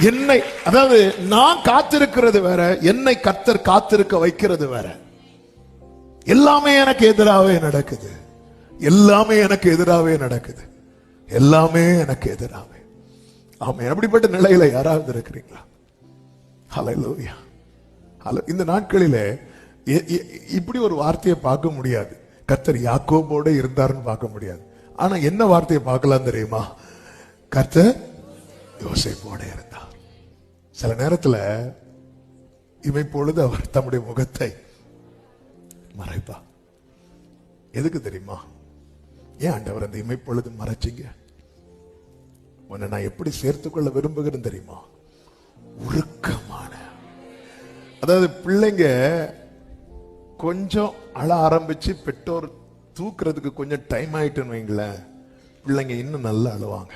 என்னை, அதாவது நான் காத்திருக்கிறது வேற, என்னை கர்த்தர் காத்திருக்க வைக்கிறது வேற. எல்லாமே எனக்கு எதிராகவே நடக்குது, எல்லாமே எனக்கு எதிராகவே நடக்குது, எல்லாமே எனக்கு எதிராகவே. ஆமென். அப்படிப்பட்ட நிலையில யாராவது இருக்கிறீங்களா? ஹல்லேலூயா. இந்த நாட்களிலே இப்படி ஒரு வார்த்தையை பார்க்க முடியாது. கர்த்தர் யாக்கோபோட இருந்தாருன்னு பார்க்க முடியாது. ஆனா என்ன வார்த்தையை பார்க்கலாம் தெரியுமா? கர்த்தர் யோசேப்போட இருந்தார். சில நேரத்துல இமைப்பொழுது அவர் தம்முடைய முகத்தை மறைப்பா. எதுக்கு தெரியுமா? ஏன் ஆண்டவர் அந்த இமைப்பொழுது மறைச்சிங்க? உன்னை நான் எப்படி சேர்த்துக்கொள்ள விரும்புகிறேன் தெரியுமா? உருக்கமான, அதாவது பிள்ளைங்க கொஞ்சம் அழ ஆரம்பிச்சு பெற்றோர் தூக்குறதுக்கு கொஞ்சம் டைம் ஆயிட்டுன்னு வைங்களேன், பிள்ளைங்க இன்னும் நல்லா அழுவாங்க.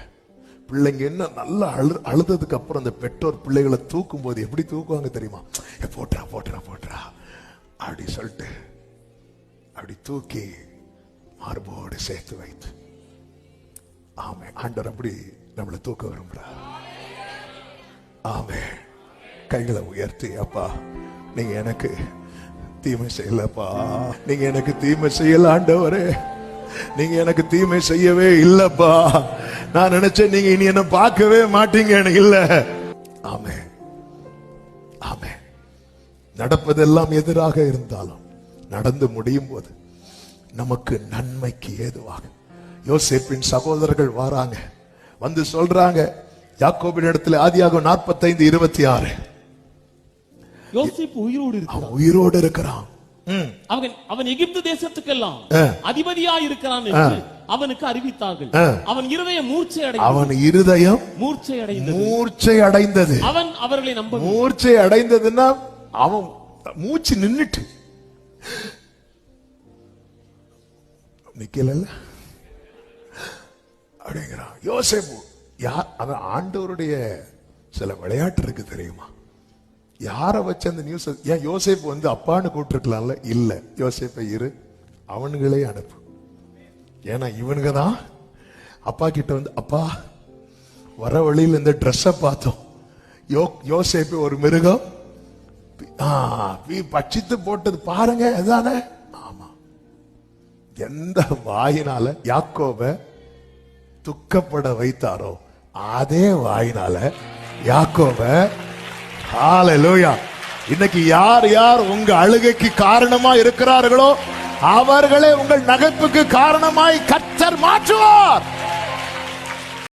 பிள்ளைங்க இன்னும் நல்லா அழுததுக்கு அப்புறம் அந்த பெற்றோர் பிள்ளைகளை தூக்கும் போது எப்படி தூக்குவாங்க தெரியுமா? போட்டுறா போட்டுறா போட்டுறா அப்படி சொல்லிட்டு அப்படி தூக்கி மார்போடு சேர்த்து வைத்து. ஆமே, ஆண்டவர் அப்படி நம்மளை தூக்க விரும்புறார். ஆமே, கைகளை உயர்த்தி, அப்பா நீங்க எனக்கு தீமை செய்யலப்பா, நீங்க எனக்கு தீமை செய்யல ஆண்டவரே, நீங்க எனக்கு தீமை செய்யவே இல்லப்பா, நான் நினைச்சேன் நீங்க இனி என்ன பார்க்கவே மாட்டீங்க, இல்ல. ஆமே ஆமே. நடப்பதெல்லாம் எதிராக இருந்தாலும் நடந்து முடியும் போது நமக்கு நன்மைக்கு ஏதுவாக. யோசேப்பின் சகோதரர்கள் வராங்க, வந்து சொல்றாங்க யாக்கோபின் இடத்துல, ஆதியாகமம் 45:26, யோசேப்பு உயிரோடு இருக்கிறான், அவன் எகிப்து தேசத்துக்கெல்லாம் அதிபதியாய் இருக்கிறான் என்று அவனுக்கு அறிவித்தார்கள். அவன் இருதயம் மூர்ச்சை அடைந்தது. அவன் அவர்களை நம்ப மூர்ச்சை அடைந்ததுன்னா அவன் மூச்சு நின்னுட்டு நிக்கல அப்படிங்கிறான் யோசேப்பு. அவன் ஆண்டவருடைய சில விளையாட்டு இருக்கு தெரியுமா? யார வச்சு அந்த நியூஸ்? ஏன் யோசேப்பு வந்து அப்பான்னு கூப்பிட்டுருக்கலாம்ல? இல்ல, யோசேப்பை இரு, அவனுங்களே அனுப்பு. ஏன்னா இவனுங்க தான் அப்பா கிட்ட வந்து, அப்பா வர வழியில் இந்த ட்ரெஸ்ஸை பார்த்தோம், யோசேப்பு ஒரு மிருகம் பட்சித்து போட்டது பாருங்க, அதுதானே? ஆமா. எந்த வாயினால யாக்கோப துக்கப்பட வைத்தாரோ அதே வாயினால யாக்கோப, ஹல்லேலூயா. இன்னைக்கு யார் யார் உங்க அழுகைக்கு காரணமா இருக்கிறார்களோ அவர்களே உங்கள் நகைப்புக்கு காரணமாய் கர்த்தர் மாற்றுவார்.